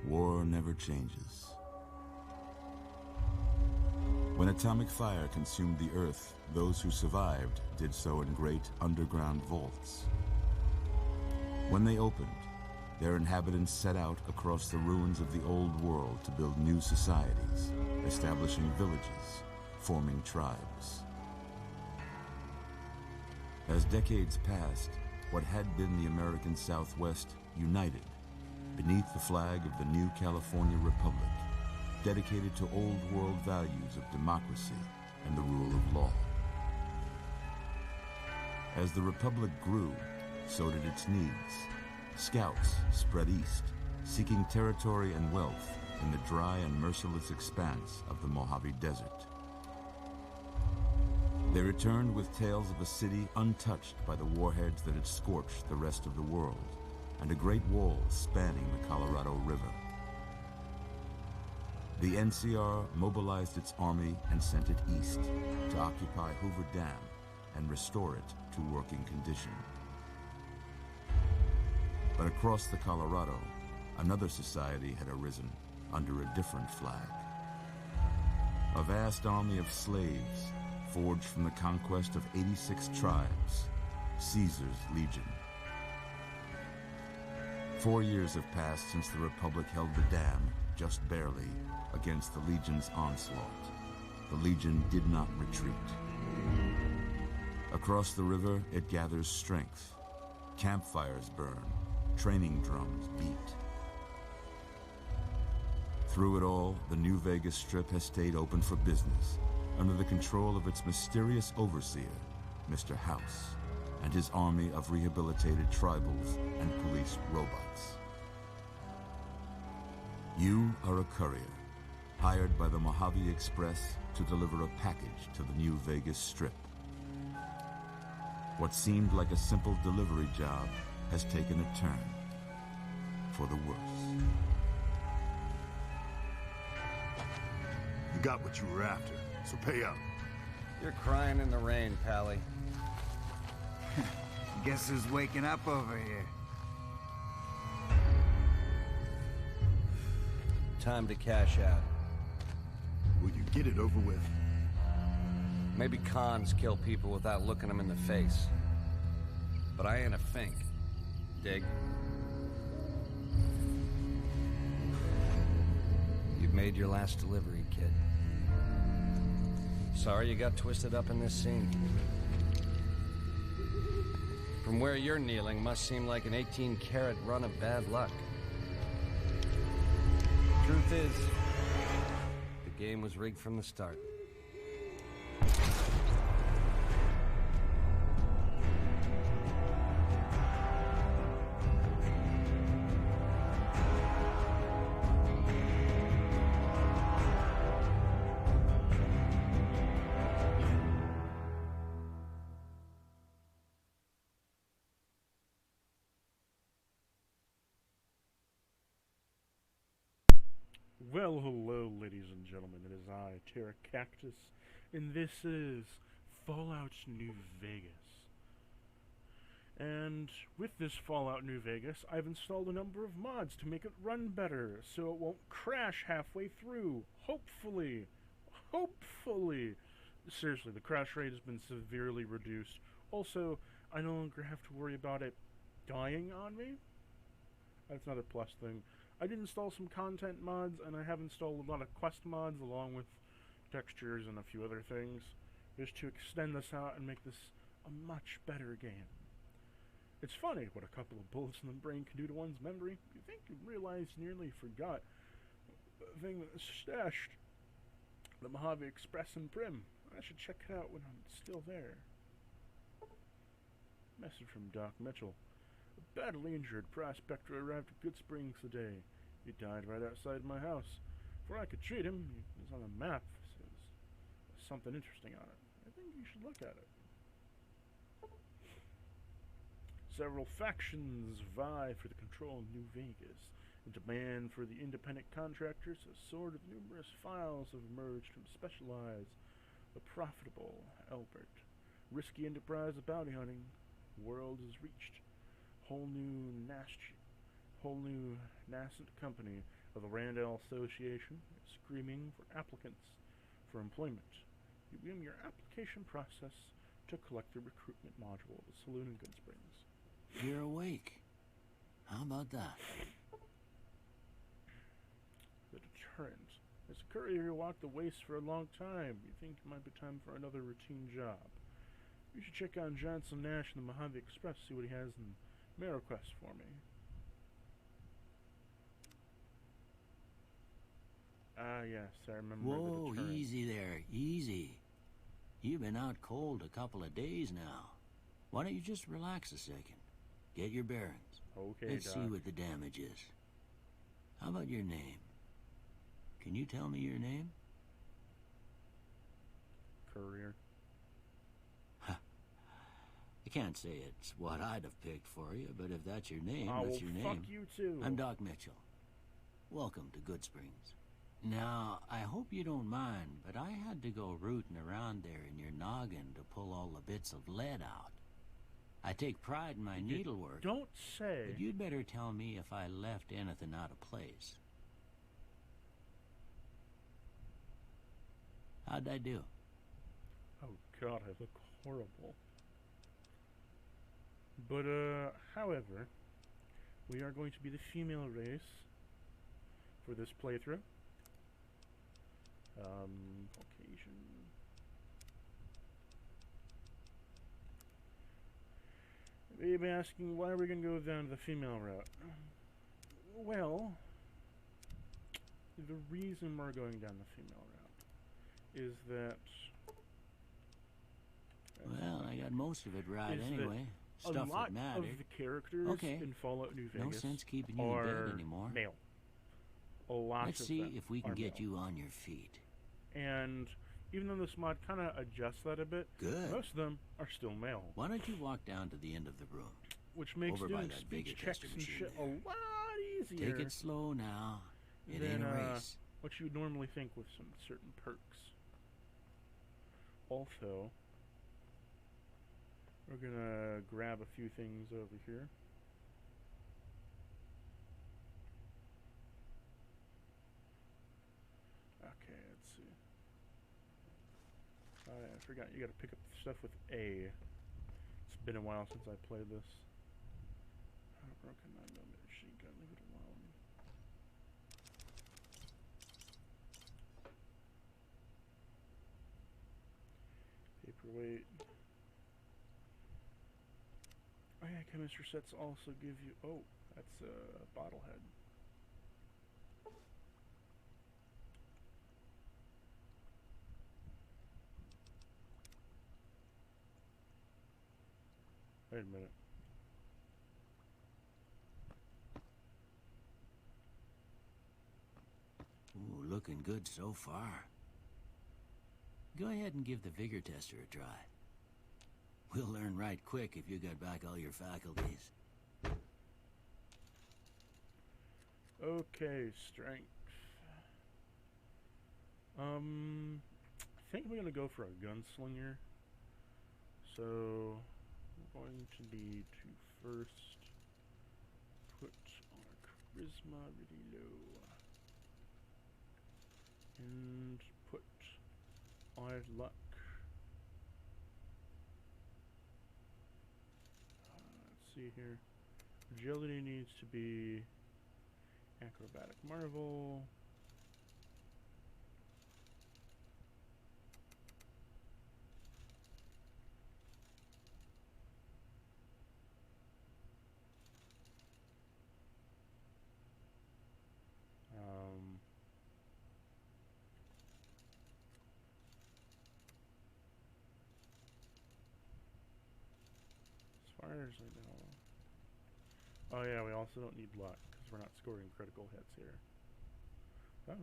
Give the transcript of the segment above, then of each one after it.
War never changes. When atomic fire consumed the Earth, those who survived did so in great underground vaults. When they opened, their inhabitants set out across the ruins of the old world to build new societies, establishing villages, forming tribes. As decades passed, what had been the American Southwest united beneath the flag of the new California Republic, dedicated to old world values of democracy and the rule of law. As the Republic grew, so did its needs. Scouts spread east, seeking territory and wealth in the dry and merciless expanse of the Mojave Desert. They returned with tales of a city untouched by the warheads that had scorched the rest of the world, and a great wall spanning the Colorado River. The NCR mobilized its army and sent it east to occupy Hoover Dam and restore it to working condition. But across the Colorado, another society had arisen under a different flag. A vast army of slaves forged from the conquest of 86 tribes, Caesar's Legion. 4 years have passed since the Republic held the dam, just barely, against the Legion's onslaught. The Legion did not retreat. Across the river, it gathers strength. Campfires burn, training drums beat. Through it all, the New Vegas Strip has stayed open for business, under the control of its mysterious overseer, Mr. House, and his army of rehabilitated tribals and police robots. You are a courier, hired by the Mojave Express to deliver a package to the New Vegas Strip. What seemed like a simple delivery job has taken a turn for the worse. You got what you were after, so pay up. You're crying in the rain, Pally. Guess who's waking up over here? Time to cash out. Will you get it over with? Maybe cons kill people without looking them in the face. But I ain't a fink. Dig? You've made your last delivery, kid. Sorry you got twisted up in this scene. From where you're kneeling must seem like an 18-carat run of bad luck. Truth is, the game was rigged from the start. Well, hello, ladies and gentlemen. It is I, Terra Cactus, and this is Fallout New Vegas. And with this Fallout New Vegas, I've installed a number of mods to make it run better, so it won't crash halfway through. Hopefully. Hopefully. Seriously, the crash rate has been severely reduced. Also, I no longer have to worry about it dying on me. That's another plus thing. I did install some content mods, and I have installed a lot of quest mods along with textures and a few other things, just to extend this out and make this a much better game. It's funny what a couple of bullets in the brain can do to one's memory. You think you realize you nearly forgot the thing that was stashed, the Mojave Express in Prim. I should check it out when I'm still there. Message from Doc Mitchell. A badly injured prospector arrived at Good Springs today. He died right outside my house. Before I could treat him, he was on a map. So there's something interesting on it. I think you should look at it. Several factions vie for the control of New Vegas. In demand for the independent contractors, a sword of numerous files have emerged from Specialized, the profitable Albert. Risky enterprise of bounty hunting. World is reached. Whole new Whole new nascent company of the Randall Association is screaming for applicants for employment. You begin your application process to collect the recruitment module of the saloon in Good Springs. You're awake. How about that? The deterrent. As a courier, you walked the waste for a long time. You think it might be time for another routine job. You should check on Johnson Nash and the Mojave Express, see what he has in MarrowQuest for me. Ah, yes, I remember Whoa, the deterrent. easy there, easy. You've been out cold a couple of days now. Why don't you just relax a second? Get your bearings. Okay, Let's Doc. see what the damage is. How about your name? Can you tell me your name? Courier. I can't say it's what I'd have picked for you, but if that's your name, Oh, that's well, your fuck name. you too. I'm Doc Mitchell. Welcome to Good Springs. Now, I hope you don't mind, but I had to go rooting around there in your noggin to pull all the bits of lead out. I take pride in my needlework, Don't say. but you'd better tell me if I left anything out of place. How'd I do? Oh God, I look horrible. But, however, we are going to be the female race for this playthrough. Caucasian. You may be asking, why are we going to go down the female route? Well, the reason we're going down the female route is that... Well, I got most of it right Is that anyway. a Stuff lot that mattered. of the characters Okay. in Fallout New No Vegas sense keeping you in are bed anymore. male. A lot Let's of see them if we are can get male. you on your feet. And even though this mod kind of adjusts that a bit, Good. most of them are still male, Why don't you walk down to the end of the room? which makes Over by doing that speech bigger checks tester and machine shit there. a lot easier Take it slow now. It than ain't a race. what you would normally think with some certain perks. Also, we're gonna grab a few things over here. Okay, let's see. Oh yeah, I forgot you gotta pick up stuff with A. It's been a while since I played this. Oh, broken 9mm machine gun, leave it alone. Paperweight. Oh yeah, chemistry sets also give you... Oh, that's a bottlehead. Wait a minute. Ooh, looking good so far. Go ahead and give the vigor tester a try. We'll learn right quick if you got back all your faculties. Okay, strength. I think we're gonna go for a gunslinger. So we're going to need to first put our charisma really low and put our luck. Let's see here. Agility needs to be acrobatic marvel. As far as I know. Oh yeah, we also don't need luck because we're not scoring critical hits here. Oh.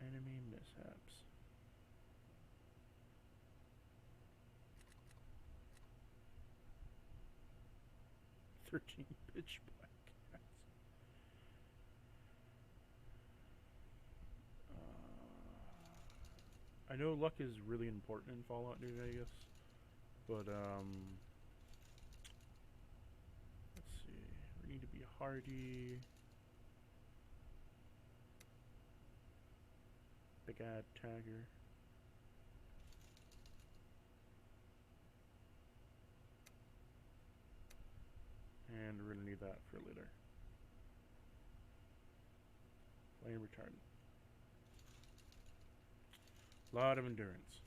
Enemy mishaps. Pitch black cats. I know luck is really important in Fallout New Vegas, but let's see. We need to be hardy. Big ad tagger. And we're gonna need that for later. Flame retardant. Lot of endurance.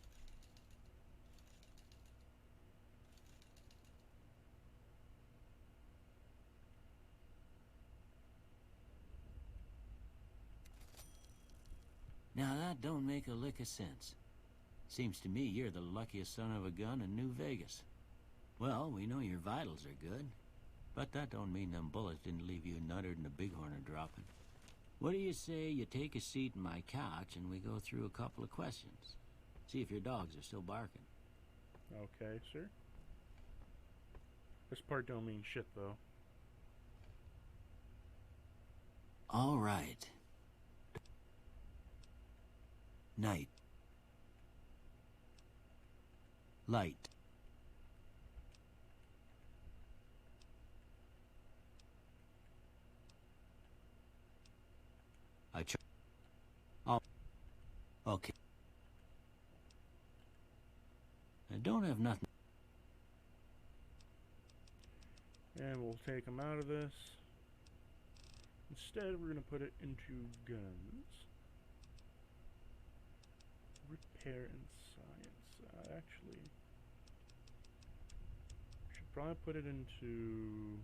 Now that don't make a lick of sense. Seems to me you're the luckiest son of a gun in New Vegas. Well, we know your vitals are good, but that don't mean them bullets didn't leave you nuttered and a bighorn dropping. What do you say you take a seat in my couch and we go through a couple of questions? See if your dogs are still barking. Okay, sir. This part don't mean shit, though. All right. Night. Light. Oh. Okay. I don't have nothing. And we'll take them out of this. Instead, we're going to put it into guns. Repair and science. Actually, should probably put it into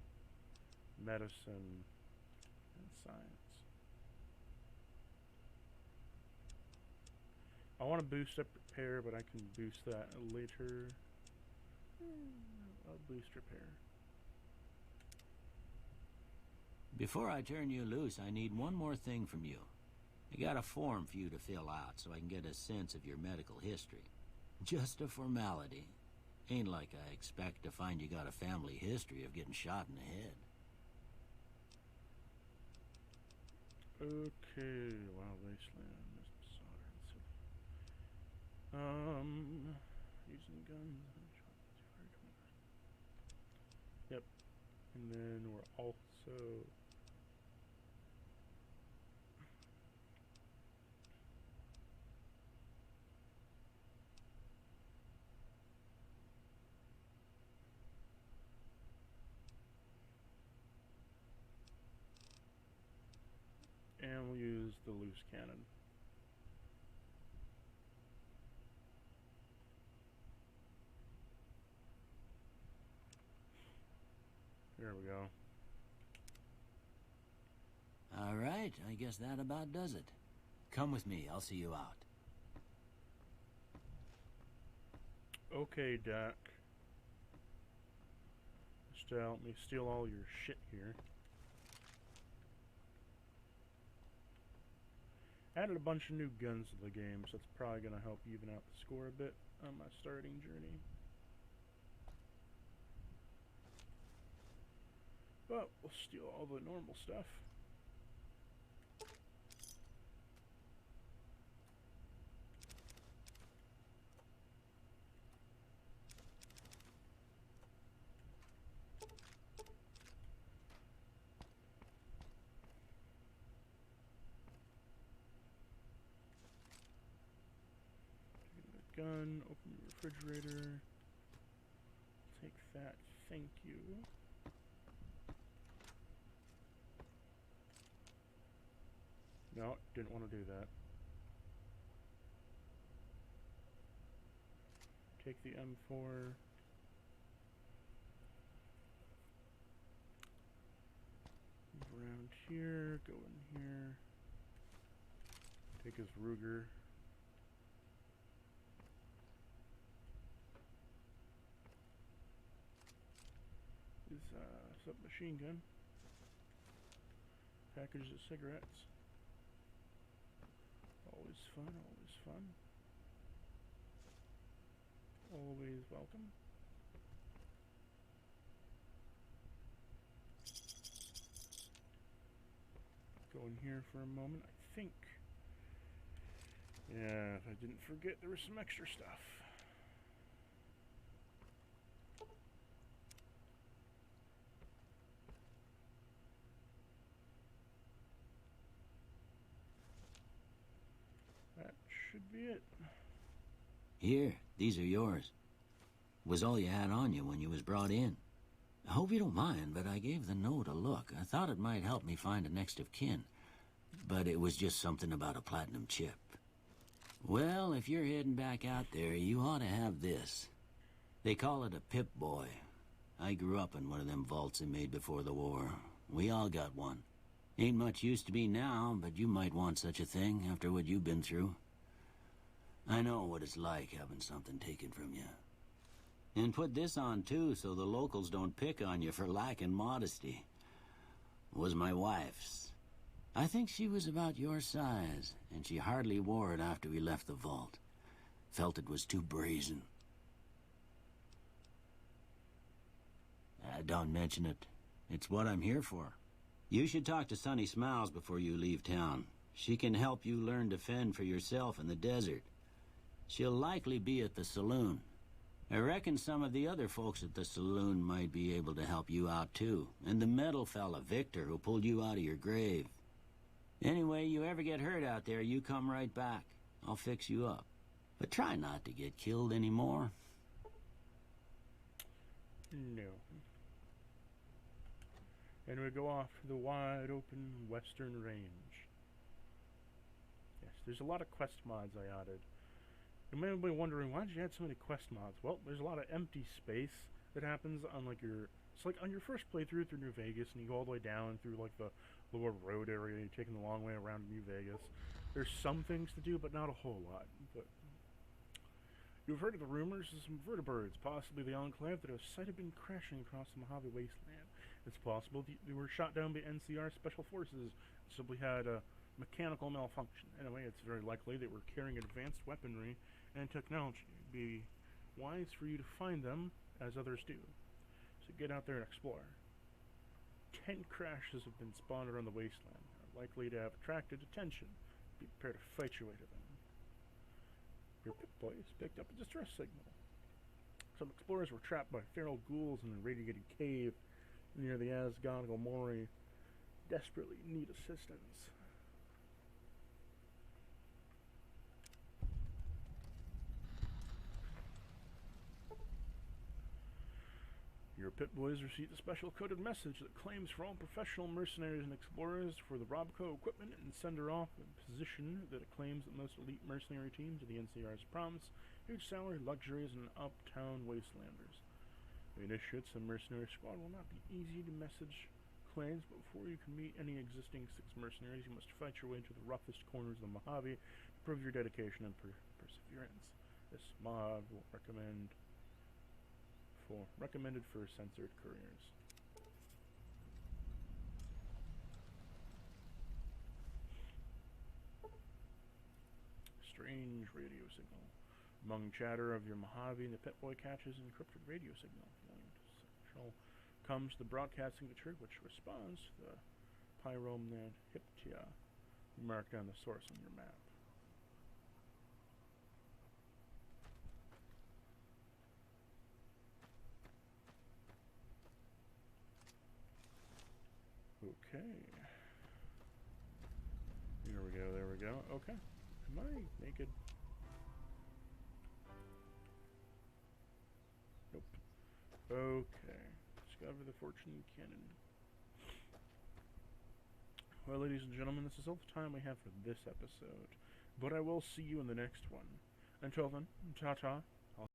medicine and science. I want to boost up repair, but I can boost that later. I'll boost repair. Before I turn you loose, I need one more thing from you. I got a form for you to fill out so I can get a sense of your medical history. Just a formality. Ain't like I expect to find you got a family history of getting shot in the head. Okay, Wild Wasteland, using guns. Yep, and then we're also and we'll use the loose cannon. There we go. All right, I guess that about does it. Come with me, I'll see you out. Okay, Doc. Just help me steal all your shit here. Added a bunch of new guns to the game, so that's probably going to help even out the score a bit on my starting journey. But we'll steal all the normal stuff. Gun, open the refrigerator. Take that, thank you. No, didn't want to do that. Take the M4. Move around here, go in here. Take his Ruger. His submachine gun. Package of cigarettes. Always fun, always fun. Always welcome. Go in here for a moment. I think Yeah, if I didn't forget, there was some extra stuff. That should be it. Here, these are yours. Was all you had on you when you was brought in. I hope you don't mind, but I gave the note a look. I thought it might help me find a next of kin. But it was just something about a platinum chip. Well, if you're heading back out there, you ought to have this. They call it a Pip-Boy. I grew up in one of them vaults they made before the war. We all got one. Ain't much use to me now, but you might want such a thing after what you've been through. I know what it's like having something taken from you. And put this on, too, so the locals don't pick on you for lacking modesty. Was my wife's. I think she was about your size, and she hardly wore it after we left the vault. Felt it was too brazen. Don't mention it. It's what I'm here for. You should talk to Sunny Smiles before you leave town. She can help you learn to fend for yourself in the desert. She'll likely be at the saloon. I reckon some of the other folks at the saloon might be able to help you out, too. And the metal fella, Victor, who pulled you out of your grave. Anyway, you ever get hurt out there, you come right back. I'll fix you up. But try not to get killed anymore. No. And we go off to the wide open western range. Yes, there's a lot of quest mods I added. You may be wondering, why did you add so many quest mods? Well, there's a lot of empty space that happens on like your... It's like on your first playthrough through New Vegas, and you go all the way down through like the lower road area, and you're taking the long way around New Vegas. There's some things to do, but not a whole lot. But you've heard of the rumors of some vertibirds, possibly the Enclave, that have sighted been crashing across the Mojave Wasteland. It's possible they were shot down by NCR Special Forces, simply had a mechanical malfunction. Anyway, it's very likely they were carrying advanced weaponry and technology. It'd be wise for you to find them, as others do. So get out there and explore. 10 crashes have been spawned around the wasteland, are likely to have attracted attention. Be prepared to fight your way to them. Your Pip-Boy has picked up a distress signal. Some explorers were trapped by feral ghouls in a radiated cave near the Azgongal Mori. Desperately need assistance. Your Pip-Boys received a special coded message that claims for all professional mercenaries and explorers for the Robco equipment and send her off in a position that it claims that most elite mercenary teams of the NCR's promise, huge salary, luxuries, and uptown wastelanders. The initiates and mercenary squad will not be easy to message claims, but before you can meet any existing 6 mercenaries, you must fight your way into the roughest corners of the Mojave to prove your dedication and perseverance. This mod will recommended for censored couriers. Strange radio signal. Among chatter of your Mojave, the Pip-Boy catches an encrypted radio signal. Central comes the broadcast signature, which responds to the Pyromnad Hyptia marked on the source on your map. Okay. There we go. Okay. Am I naked? Nope. Okay. Discover the fortune cannon. Well, ladies and gentlemen, this is all the time we have for this episode. But I will see you in the next one. Until then, ta-ta.